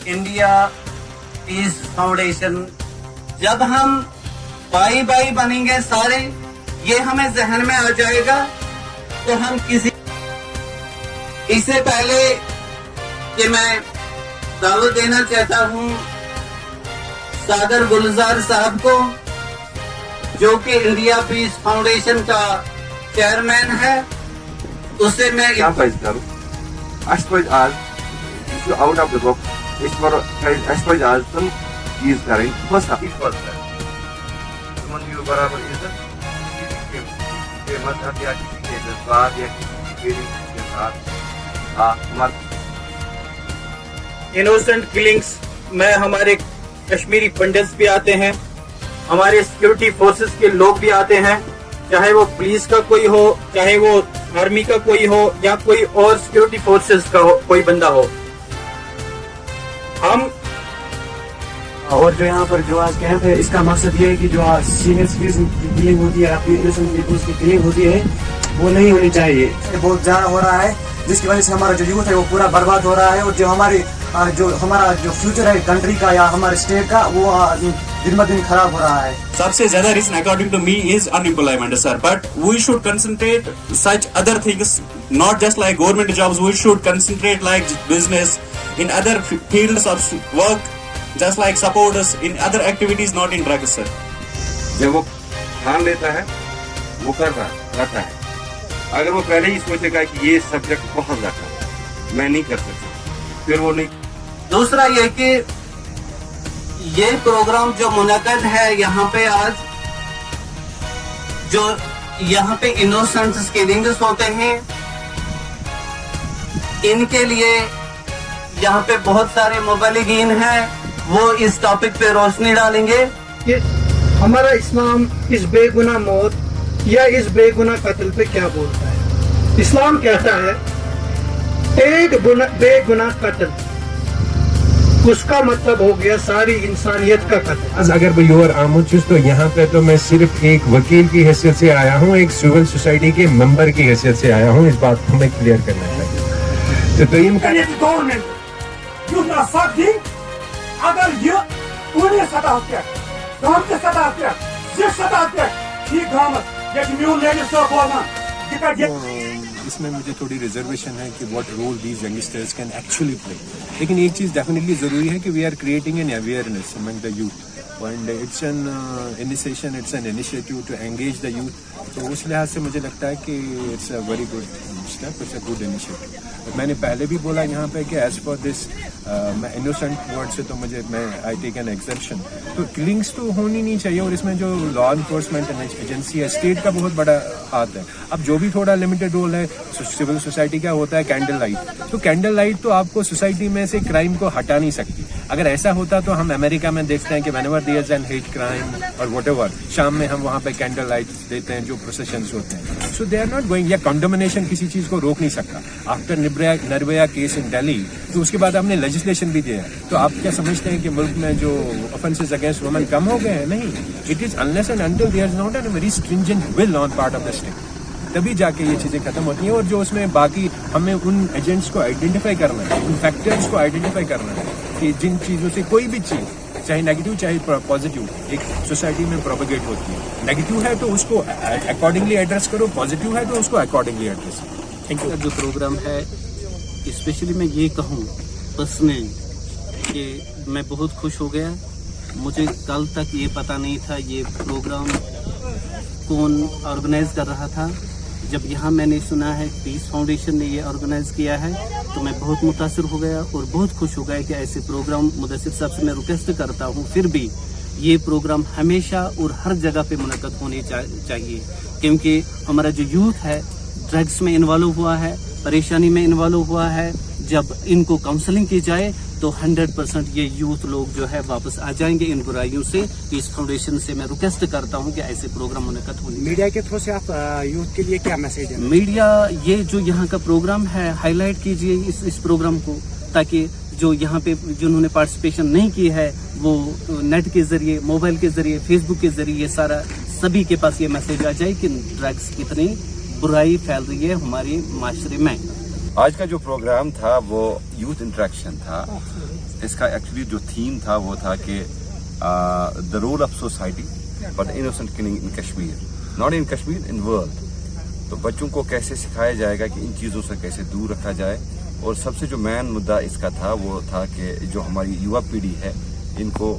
India peace foundation, जब हम भाई भाई बनेंगे सारे, ये हमें जहन में आ जाएगा तो हम किसी, इससे पहले कि मैं दावत देना चाहता हूँ सागर गुलजार साहब को, जो कि इंडिया पीस फाउंडेशन का चेयरमैन है, उससे मैं out of the book, it's for as far as he is carrying first up. बराबर इज्जत के मजहब या किसी के जज्बात या किसी की फीलिंग्स के साथ मत। इनोसेंट किलिंग्स में हमारे कश्मीरी पंडित्स भी आते हैं, हमारे सिक्योरिटी फोर्सेस के लोग भी आते हैं, चाहे वो पुलिस का कोई हो, चाहे वो आर्मी का कोई हो, या कोई और सिक्योरिटी फोर्सेस का हो, कोई बंदा हो। हम और जो यहाँ पर जो आज कैंप है, इसका मकसद ये है कि जो आज सीनियर सिटीजन की किलिंग होती है, अपनी इनोसेंट पीपल्स की किलिंग होती है, वो नहीं होनी चाहिए। बहुत ज्यादा हो रहा है, जिसकी वजह से हमारा जो यूथ है वो पूरा बर्बाद हो रहा है, और जो हमारा जो फ्यूचर है कंट्री का या हमारे स्टेट का, वो दिन ब दिन खराब हो रहा है। सबसे ज्यादा reason according to me is unemployment sir, but we should concentrate such other things, not just like government jobs, we should concentrate like business in other fields of work, just like support us in other activities, not in drugs sir. जब वो ठान लेता है वो करता है, अगर वो पहले ही सोचेगा कि ये सब्जेक्ट बहुत ज्यादा है, मैं नहीं कर सकता, फिर वो नहीं। दूसरा ये कि ये प्रोग्राम जो मुनक़द है यहाँ पे आज, जो यहाँ पे इनोसेंट किलिंग्स होते हैं, इनके लिए यहाँ पे बहुत सारे मुबल्लिगीन हैं, वो इस टॉपिक पे रोशनी डालेंगे कि हमारा इस्लाम इस बेगुनाह मौत या इस बेगुनाह कत्ल पे क्या बोलता है। इस्लाम कहता है एक बेगुनाह कत्ल, उसका मतलब हो गया सारी इंसानियत का कत्ल। अगर व्यूअर आमुद चुस्त, तो यहाँ पे तो मैं सिर्फ एक वकील की हैसियत से आया हूँ, एक सिविल सोसाइटी के मेंबर की हैसियत से आया हूँ, इस बात को मैं क्लियर करना चाहिए। तो ये अगर ये पूरे सतह पे गांव के सतह पे ये सतह पे ठीक गांव ये म्यूल लेने से बोलना, इसमें मुझे थोड़ी रिजर्वेशन है कि what role these youngsters can actually play. लेकिन एक चीज़ डेफिनेटली ज़रूरी है कि we are creating an awareness among the youth, and it's an initiation, it's an initiative to engage the youth. तो उस लिहाज से मुझे लगता है कि it's a very good step, it's a good initiative. मैंने पहले भी बोला यहाँ पे कि एज फॉर दिस मैं इनोसेंट वर्ड से तो मैं आई टेक एन एक्सेप्शन। तो किलिंग्स तो होनी नहीं चाहिए, और इसमें जो लॉ इन्फोर्समेंट एजेंसी है, स्टेट का बहुत बड़ा हाथ है। अब जो भी थोड़ा लिमिटेड रोल है, सिविल सोसाइटी का होता है कैंडल लाइट, तो कैंडल लाइट तो आपको सोसाइटी में से क्राइम को हटा नहीं सकती। अगर ऐसा होता तो हम अमेरिका में देखते हैं कि whenever there is an hate crime और व्हाटएवर, शाम में हम वहाँ पे कैंडल लाइट्स देते हैं, जो प्रोसेशंस होते हैं। सो दे आर नॉट गोइंग, या कंडोमिनेशन किसी चीज को रोक नहीं सकता। After Nirbhaya case in Delhi, तो उसके बाद आपने लेजिस्लेशन भी दिया। तो आप क्या समझते हैं कि मुल्क में जो ऑफेंसेस अगेंस्ट वुमेन कम हो गए हैं? नहीं, it is unless and until there is not an very stringent will on part of the state, तभी जाके ये चीज़ें खत्म होती हैं। और जो उसमें बाकी हमें उन एजेंट्स को आइडेंटिफाई करना है, उन फैक्टर्स को आइडेंटिफाई करना है कि जिन चीज़ों से कोई भी चीज़, चाहे नेगेटिव चाहे पॉजिटिव, एक सोसाइटी में प्रोपेगेट होती है। नेगेटिव है तो उसको अकॉर्डिंगली एड्रेस करो, पॉजिटिव है तो उसको अकॉर्डिंगली एड्रेस करो। Thank you. जो प्रोग्राम है, स्पेशली मैं ये कहूँ पर्सनली कि मैं बहुत खुश हो गया। मुझे कल तक ये पता नहीं था ये प्रोग्राम कौन ऑर्गेनाइज कर रहा था। जब यहाँ मैंने सुना है पीस फाउंडेशन ने ये ऑर्गेनाइज किया है, तो मैं बहुत मुतासिर हो गया और बहुत खुश हो गया कि ऐसे प्रोग्राम मुदस्सिर साहब से मैं रिक्वेस्ट करता हूँ फिर भी ये प्रोग्राम हमेशा और हर जगह पे मुनक़द होने चाहिए, क्योंकि हमारा जो यूथ है ड्रग्स में इन्वॉल्व हुआ है, परेशानी में इन्वॉल्व हुआ है। जब इनको काउंसलिंग की जाए तो 100% ये यूथ लोग जो है वापस आ जाएंगे इन बुराइयों से। पीस फाउंडेशन से मैं रिक्वेस्ट करता हूँ कि ऐसे प्रोग्राम मुनक़द होने। मीडिया के थ्रू से आप यूथ के लिए क्या मैसेज है? मीडिया ये जो यहाँ का प्रोग्राम है हाईलाइट कीजिए इस प्रोग्राम को, ताकि जो यहाँ पे जिन्होंने पार्टिसिपेशन नहीं की है वो नेट के जरिए, मोबाइल के जरिए, फेसबुक के जरिए सारा सभी के पास ये मैसेज आ जाए कि ड्रग्स कितनी बुराई फैल रही है हमारे माशरे में। आज का जो प्रोग्राम था वो यूथ इंटरेक्शन था। इसका एक्चुअली जो थीम था वो था कि the role of society for the innocent killing in Kashmir, not in Kashmir, in world. तो बच्चों को कैसे सिखाया जाएगा कि इन चीज़ों से कैसे दूर रखा जाए। और सबसे जो मेन मुद्दा इसका था वो था कि जो हमारी युवा पीढ़ी है इनको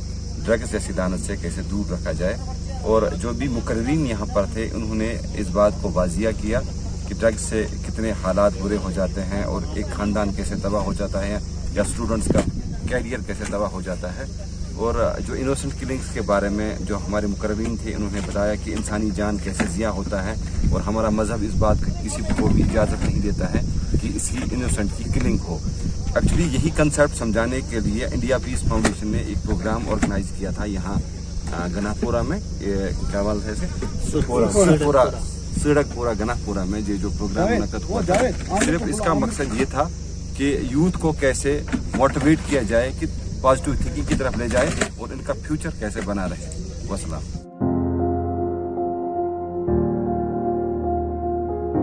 ड्रग्स जैसी दानत से कैसे दूर रखा जाए। और जो भी मुकर्रीन यहाँ पर थे उन्होंने इस बात को वाजिया किया कि ड्रग्स से कितने हालात बुरे हो जाते हैं और एक ख़ानदान कैसे तबाह हो जाता है या स्टूडेंट्स का कैरियर कैसे तबाह हो जाता है। और जो इनोसेंट किलिंग्स के बारे में जो हमारे मुकर्रीन थे उन्होंने बताया कि इंसानी जान कैसे ज़िया होता है और हमारा मज़हब इस बात की किसी को भी इजाज़त नहीं देता है कि इसकी इनोसेंट की किलिंग हो। एक्चुअली यही कंसेप्ट समझाने के लिए इंडिया पीस फाउंडेशन ने एक प्रोग्राम ऑर्गेनाइज किया था यहाँ गनापुरा में, क्या बोल है सड़कपुरा गनापुरा में। ये जो प्रोग्राम मुनक़द हुआ था सिर्फ इसका मकसद ये था कि यूथ को कैसे मोटिवेट किया जाए कि पॉजिटिव थिंकिंग की तरफ ले जाए और इनका फ्यूचर कैसे बना रहे। वसलाम।